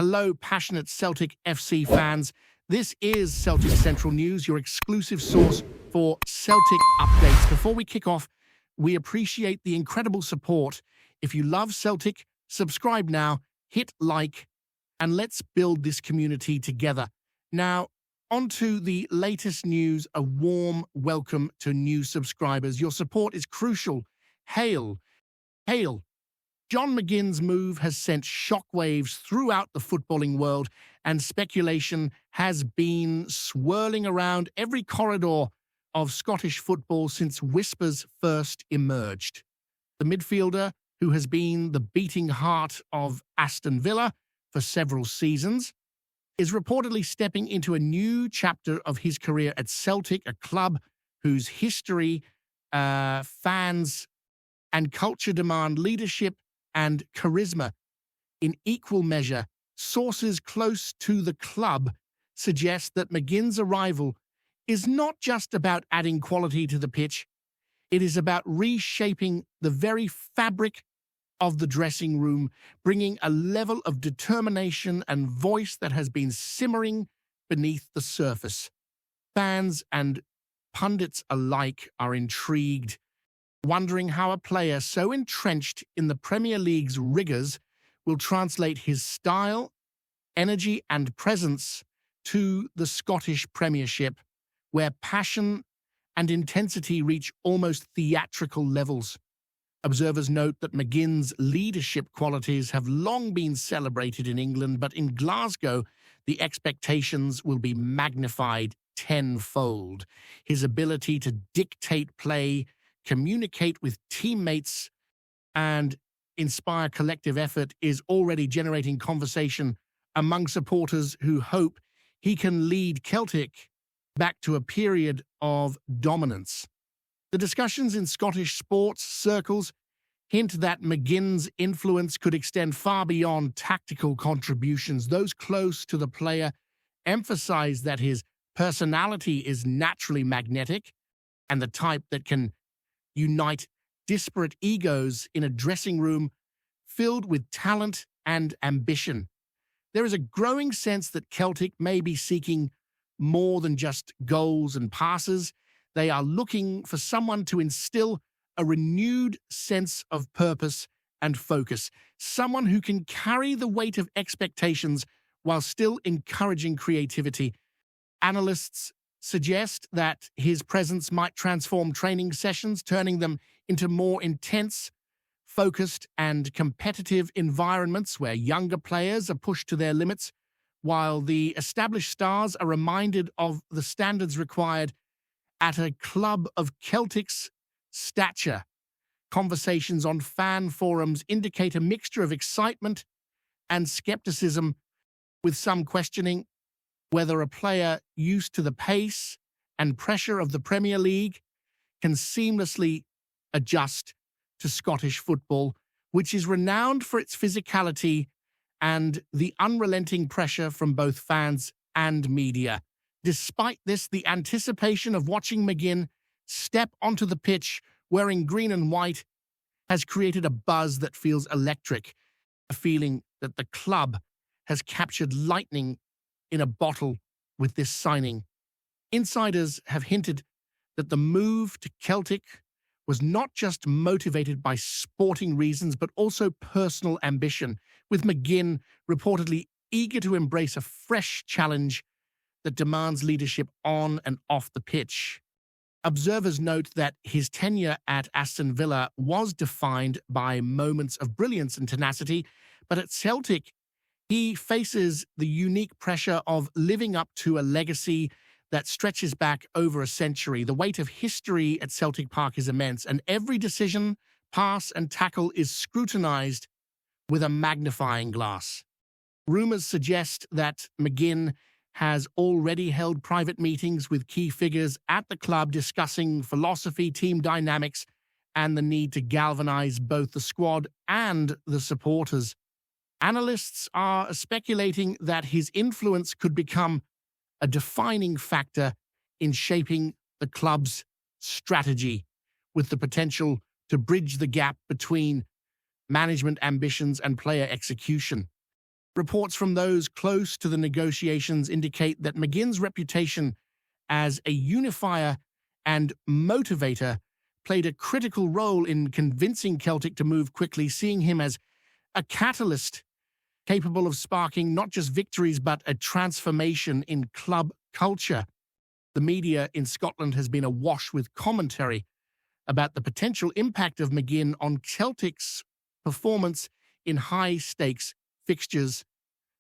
Hello, passionate Celtic FC fans. This is Celtic Central News, your exclusive source for Celtic updates. Before we kick off, we appreciate the incredible support. If you love Celtic, subscribe now, hit like, and let's build this community together. Now, on to the latest news. A warm welcome to new subscribers. Your support is crucial. Hail! Hail! John McGinn's move has sent shockwaves throughout the footballing world, and speculation has been swirling around every corridor of Scottish football since whispers first emerged. The midfielder, who has been the beating heart of Aston Villa for several seasons, is reportedly stepping into a new chapter of his career at Celtic, a club whose history, fans, and culture demand leadership and charisma in equal measure. Sources close to the club suggest that McGinn's arrival is not just about adding quality to the pitch, it is about reshaping the very fabric of the dressing room, bringing a level of determination and voice that has been simmering beneath the surface. Fans and pundits alike are intrigued, wondering how a player so entrenched in the Premier League's rigors will translate his style, energy, and presence to the Scottish Premiership, where passion and intensity reach almost theatrical levels. Observers note that McGinn's leadership qualities have long been celebrated in England, but in Glasgow, the expectations will be magnified tenfold. His ability to dictate play, communicate with teammates, and inspire collective effort is already generating conversation among supporters who hope he can lead Celtic back to a period of dominance. The discussions in Scottish sports circles hint that McGinn's influence could extend far beyond tactical contributions. Those close to the player emphasize that his personality is naturally magnetic and the type that can unite disparate egos in a dressing room filled with talent and ambition. There is a growing sense that Celtic may be seeking more than just goals and passes. They are looking for someone to instill a renewed sense of purpose and focus, someone who can carry the weight of expectations while still encouraging creativity. Analysts suggest that his presence might transform training sessions, turning them into more intense, focused, and competitive environments where younger players are pushed to their limits, while the established stars are reminded of the standards required at a club of Celtic's stature. Conversations on fan forums indicate a mixture of excitement and skepticism, with some questioning whether a player used to the pace and pressure of the Premier League can seamlessly adjust to Scottish football, which is renowned for its physicality and the unrelenting pressure from both fans and media. Despite this, the anticipation of watching McGinn step onto the pitch wearing green and white has created a buzz that feels electric, a feeling that the club has captured lightning in a bottle with this signing. Insiders have hinted that the move to Celtic was not just motivated by sporting reasons, but also personal ambition, with McGinn reportedly eager to embrace a fresh challenge that demands leadership on and off the pitch. Observers note that his tenure at Aston Villa was defined by moments of brilliance and tenacity, but at Celtic, he faces the unique pressure of living up to a legacy that stretches back over a century. The weight of history at Celtic Park is immense, and every decision, pass, and tackle is scrutinized with a magnifying glass. Rumors suggest that McGinn has already held private meetings with key figures at the club discussing philosophy, team dynamics, and the need to galvanize both the squad and the supporters. Analysts are speculating that his influence could become a defining factor in shaping the club's strategy, with the potential to bridge the gap between management ambitions and player execution. Reports from those close to the negotiations indicate that McGinn's reputation as a unifier and motivator played a critical role in convincing Celtic to move quickly, seeing him as a catalyst capable of sparking not just victories but a transformation in club culture. The media in Scotland has been awash with commentary about the potential impact of McGINN on Celtic's performance in high-stakes fixtures.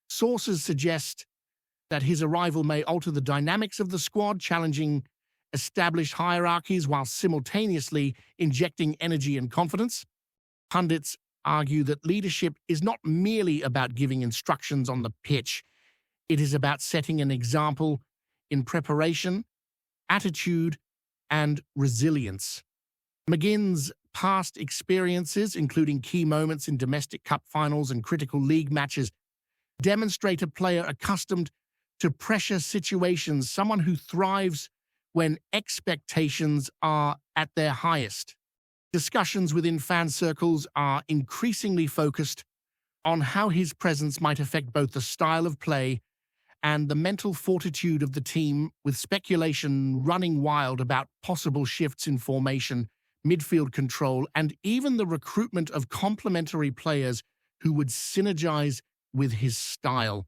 Sources suggest that his arrival may alter the dynamics of the squad, challenging established hierarchies while simultaneously injecting energy and confidence. Pundits argue that leadership is not merely about giving instructions on the pitch. It is about setting an example in preparation, attitude, and resilience. McGinn's past experiences, including key moments in domestic cup finals and critical league matches, demonstrate a player accustomed to pressure situations, someone who thrives when expectations are at their highest. Discussions within fan circles are increasingly focused on how his presence might affect both the style of play and the mental fortitude of the team, with speculation running wild about possible shifts in formation, midfield control, and even the recruitment of complementary players who would synergize with his style.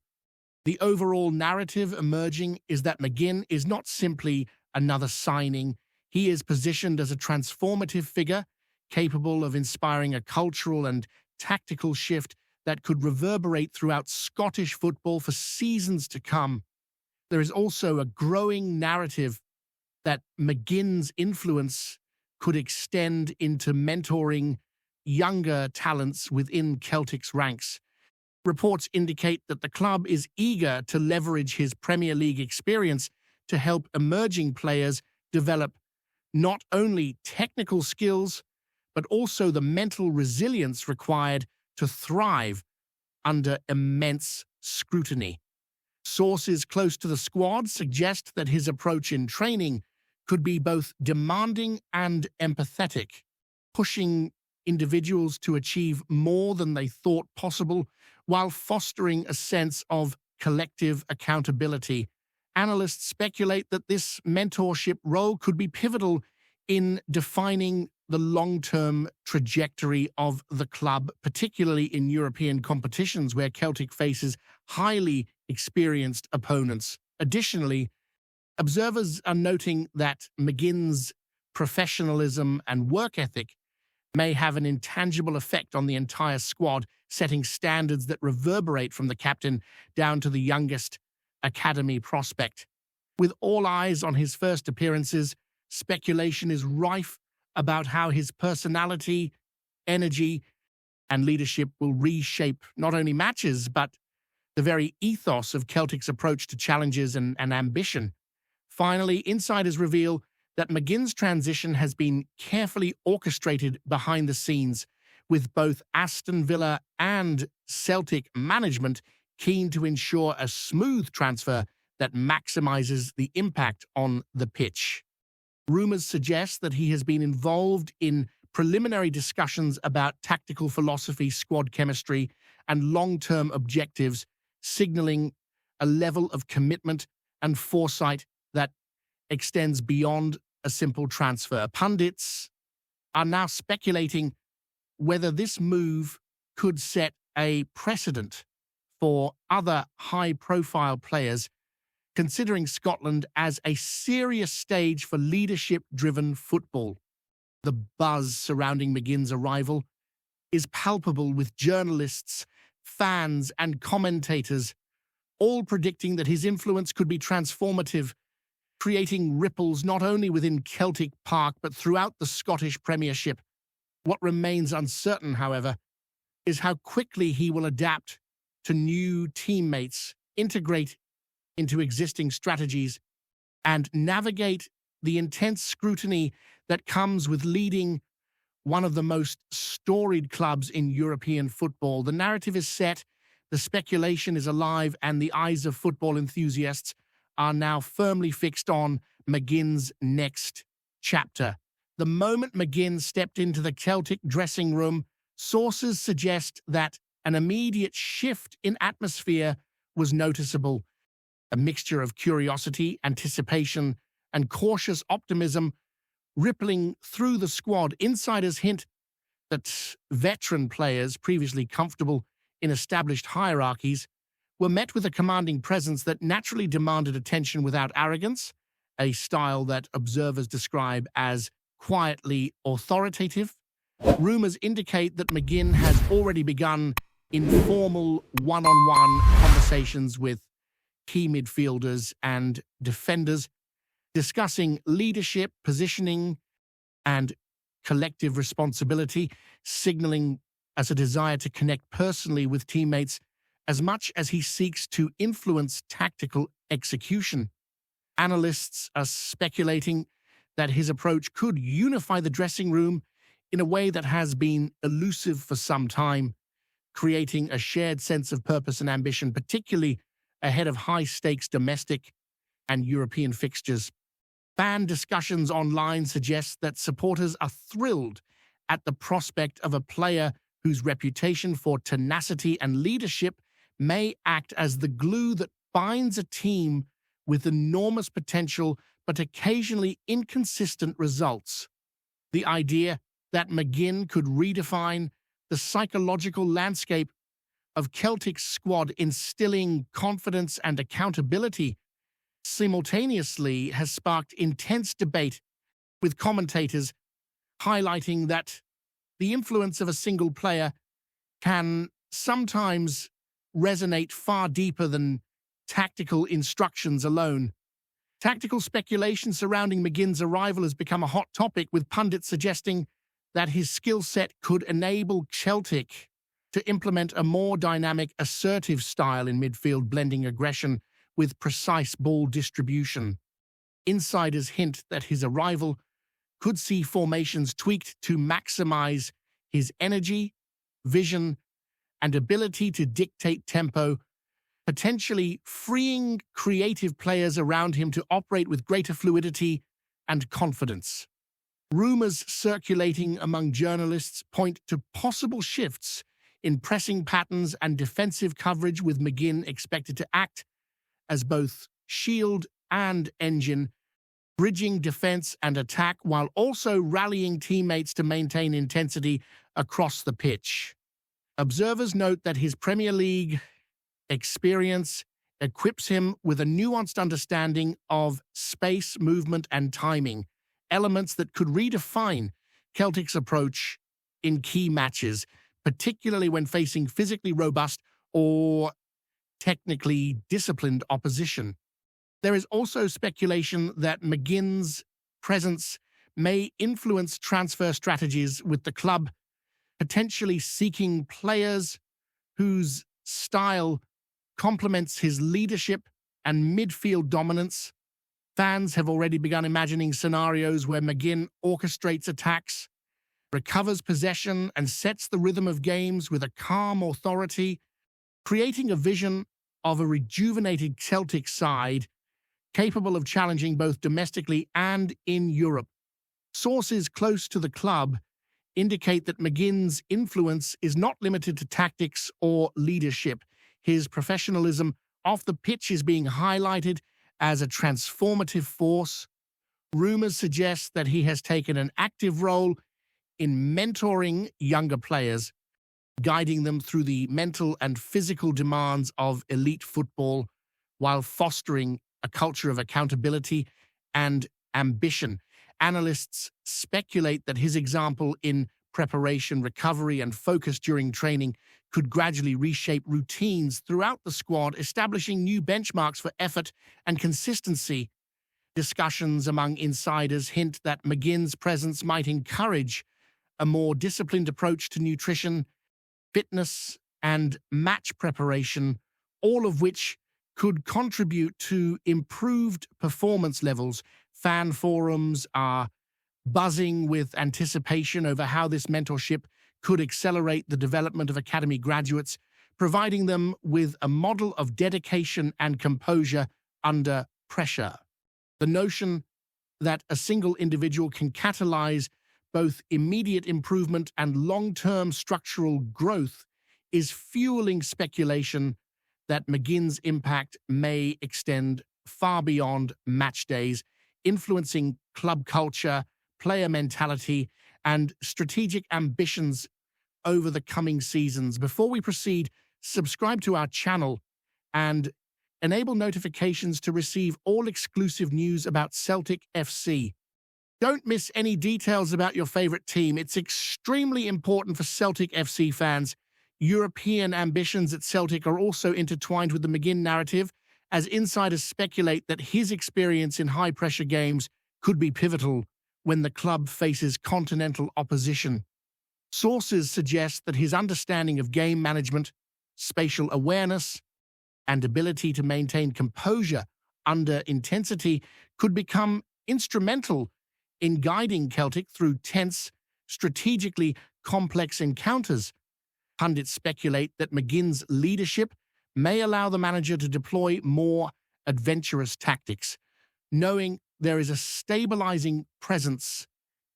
The overall narrative emerging is that McGINN is not simply another signing. He is positioned as a transformative figure, capable of inspiring a cultural and tactical shift that could reverberate throughout Scottish football for seasons to come. There is also a growing narrative that McGinn's influence could extend into mentoring younger talents within Celtic's ranks. Reports indicate that the club is eager to leverage his Premier League experience to help emerging players develop not only technical skills, but also the mental resilience required to thrive under immense scrutiny. Sources close to the squad suggest that his approach in training could be both demanding and empathetic, pushing individuals to achieve more than they thought possible while fostering a sense of collective accountability. Analysts speculate that this mentorship role could be pivotal in defining the long-term trajectory of the club, particularly in European competitions where Celtic faces highly experienced opponents. Additionally, observers are noting that McGinn's professionalism and work ethic may have an intangible effect on the entire squad, setting standards that reverberate from the captain down to the youngest academy prospect. With all eyes on his first appearances, speculation is rife about how his personality, energy, and leadership will reshape not only matches, but the very ethos of Celtic's approach to challenges and ambition. Finally, insiders reveal that McGinn's transition has been carefully orchestrated behind the scenes, with both Aston Villa and Celtic management keen to ensure a smooth transfer that maximizes the impact on the pitch. Rumors suggest that he has been involved in preliminary discussions about tactical philosophy, squad chemistry, and long-term objectives, signaling a level of commitment and foresight that extends beyond a simple transfer. Pundits are now speculating whether this move could set a precedent for other high-profile players, considering Scotland as a serious stage for leadership-driven football. The buzz surrounding McGinn's arrival is palpable, with journalists, fans, and commentators all predicting that his influence could be transformative, creating ripples not only within Celtic Park but throughout the Scottish Premiership. What remains uncertain, however, is how quickly he will adapt to new teammates, integrate into existing strategies, and navigate the intense scrutiny that comes with leading one of the most storied clubs in European football. The narrative is set, the speculation is alive, and the eyes of football enthusiasts are now firmly fixed on McGinn's next chapter. The moment McGInn stepped into the Celtic dressing room, sources suggest that an immediate shift in atmosphere was noticeable. A mixture of curiosity, anticipation, and cautious optimism rippling through the squad. Insiders hint that veteran players, previously comfortable in established hierarchies, were met with a commanding presence that naturally demanded attention without arrogance, a style that observers describe as quietly authoritative. Rumors indicate that McGINN has already begun informal one-on-one conversations with key midfielders and defenders, discussing leadership, positioning, and collective responsibility, signaling as a desire to connect personally with teammates as much as he seeks to influence tactical execution. Analysts are speculating that his approach could unify the dressing room in a way that has been elusive for some time, creating a shared sense of purpose and ambition, particularly ahead of high-stakes domestic and European fixtures. Fan discussions online suggest that supporters are thrilled at the prospect of a player whose reputation for tenacity and leadership may act as the glue that binds a team with enormous potential but occasionally inconsistent results. The idea that McGINN could redefine the psychological landscape of Celtic's squad, instilling confidence and accountability, simultaneously has sparked intense debate, with commentators highlighting that the influence of a single player can sometimes resonate far deeper than tactical instructions alone. Tactical speculation surrounding McGinn's arrival has become a hot topic, with pundits suggesting that his skill set could enable Celtic to implement a more dynamic, assertive style in midfield, blending aggression with precise ball distribution. Insiders hint that his arrival could see formations tweaked to maximize his energy, vision, and ability to dictate tempo, potentially freeing creative players around him to operate with greater fluidity and confidence. Rumors circulating among journalists point to possible shifts in pressing patterns and defensive coverage, with McGINN expected to act as both shield and engine, bridging defense and attack while also rallying teammates to maintain intensity across the pitch. Observers note that his Premier League experience equips him with a nuanced understanding of space, movement, and timing, elements that could redefine Celtic's approach in key matches, particularly when facing physically robust or technically disciplined opposition. There is also speculation that McGinn's presence may influence transfer strategies, with the club potentially seeking players whose style complements his leadership and midfield dominance. Fans have already begun imagining scenarios where McGINN orchestrates attacks, recovers possession, and sets the rhythm of games with a calm authority, creating a vision of a rejuvenated Celtic side capable of challenging both domestically and in Europe. Sources close to the club indicate that McGinn's influence is not limited to tactics or leadership. His professionalism off the pitch is being highlighted as a transformative force. Rumors suggest that he has taken an active role in mentoring younger players, guiding them through the mental and physical demands of elite football while fostering a culture of accountability and ambition. Analysts speculate that his example in preparation, recovery, and focus during training could gradually reshape routines throughout the squad, establishing new benchmarks for effort and consistency. Discussions among insiders hint that McGinn's presence might encourage a more disciplined approach to nutrition, fitness, and match preparation, all of which could contribute to improved performance levels. Fan forums are buzzing with anticipation over how this mentorship could accelerate the development of academy graduates, providing them with a model of dedication and composure under pressure. The notion that a single individual can catalyze both immediate improvement and long-term structural growth is fueling speculation that McGinn's impact may extend far beyond match days, influencing club culture, player mentality, and strategic ambitions over the coming seasons. Before we proceed, subscribe to our channel and enable notifications to receive all exclusive news about Celtic FC. Don't miss any details about your favorite team. It's extremely important for Celtic FC fans. European ambitions at Celtic are also intertwined with the McGINN narrative, as insiders speculate that his experience in high-pressure games could be pivotal when the club faces continental opposition. Sources suggest that his understanding of game management, spatial awareness, and ability to maintain composure under intensity could become instrumental in guiding Celtic through tense, strategically complex encounters. Pundits speculate that McGinn's leadership may allow the manager to deploy more adventurous tactics, knowing there is a stabilizing presence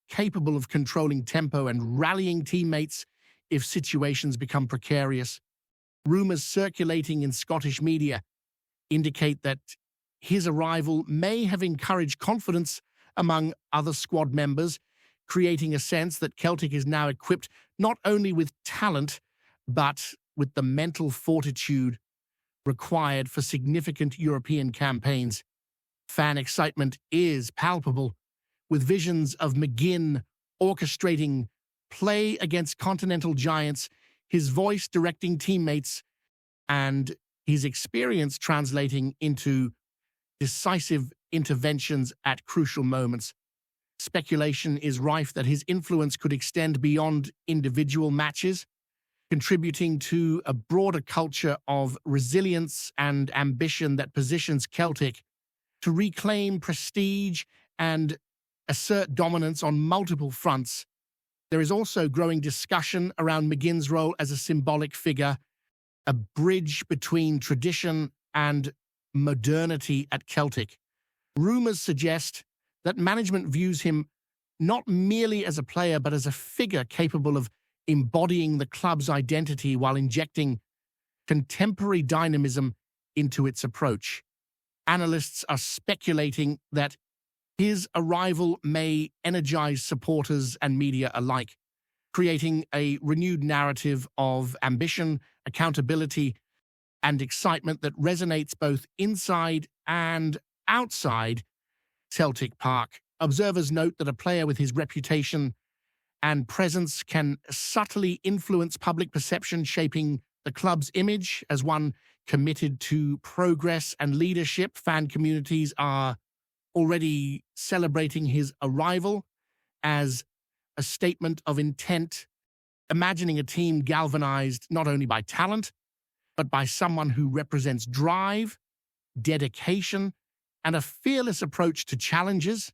capable of controlling tempo and rallying teammates if situations become precarious. Rumours circulating in Scottish media indicate that his arrival may have encouraged confidence among other squad members, creating a sense that Celtic is now equipped not only with talent, but with the mental fortitude required for significant European campaigns. Fan excitement is palpable, with visions of McGINN orchestrating play against continental giants, his voice directing teammates, and his experience translating into decisive interventions at crucial moments. Speculation is rife that his influence could extend beyond individual matches, contributing to a broader culture of resilience and ambition that positions Celtic to reclaim prestige and assert dominance on multiple fronts. There is also growing discussion around McGinn's role as a symbolic figure, a bridge between tradition and modernity at Celtic. Rumours suggest that management views him not merely as a player, but as a figure capable of embodying the club's identity while injecting contemporary dynamism into its approach. Analysts are speculating that his arrival may energize supporters and media alike, creating a renewed narrative of ambition, accountability, and excitement that resonates both inside and outside Celtic Park. Observers note that a player with his reputation and presence can subtly influence public perception, shaping the club's image as one committed to progress and leadership. Fan communities are already celebrating his arrival as a statement of intent, imagining a team galvanized not only by talent, but by someone who represents drive, dedication, and a fearless approach to challenges.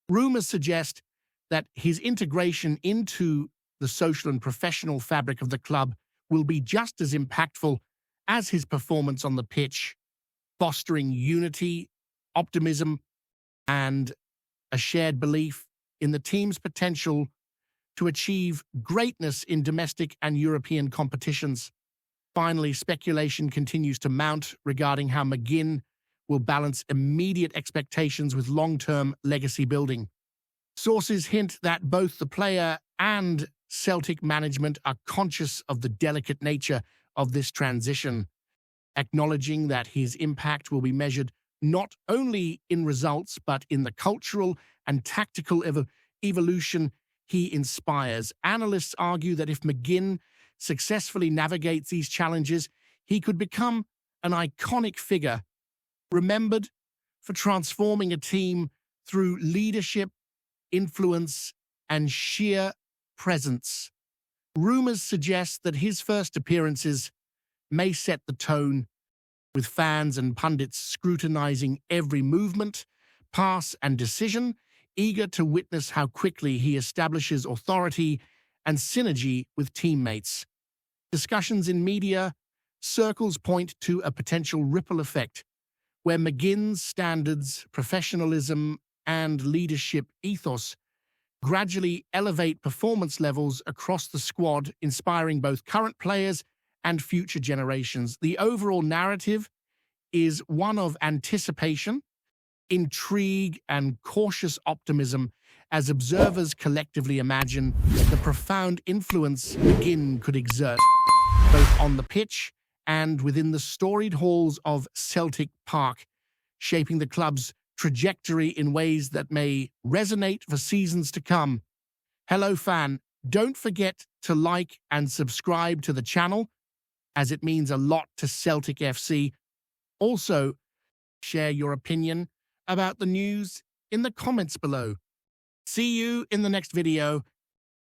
Rumors suggest that his integration into the social and professional fabric of the club will be just as impactful as his performance on the pitch, fostering unity, optimism, and a shared belief in the team's potential to achieve greatness in domestic and European competitions. Finally, speculation continues to mount regarding how McGINN will balance immediate expectations with long-term legacy building. Sources hint that both the player and Celtic management are conscious of the delicate nature of this transition, acknowledging that his impact will be measured not only in results, but in the cultural and tactical evolution he inspires. Analysts argue that if McGINN successfully navigates these challenges, he could become an iconic figure, remembered for transforming a team through leadership, influence, and sheer presence. Rumors suggest that his first appearances may set the tone, with fans and pundits scrutinizing every movement, pass, and decision, eager to witness how quickly he establishes authority and synergy with teammates. Discussions in media circles point to a potential ripple effect, where McGinn's standards, professionalism, and leadership ethos gradually elevate performance levels across the squad, inspiring both current players and future generations. The overall narrative is one of anticipation, intrigue, and cautious optimism as observers collectively imagine the profound influence McGINN could exert, both on the pitch and within the storied halls of Celtic Park, shaping the club's trajectory in ways that may resonate for seasons to come. Hello, fan. Don't forget to like and subscribe to the channel, as it means a lot to Celtic FC. Also, share your opinion about the news in the comments below. See you in the next video.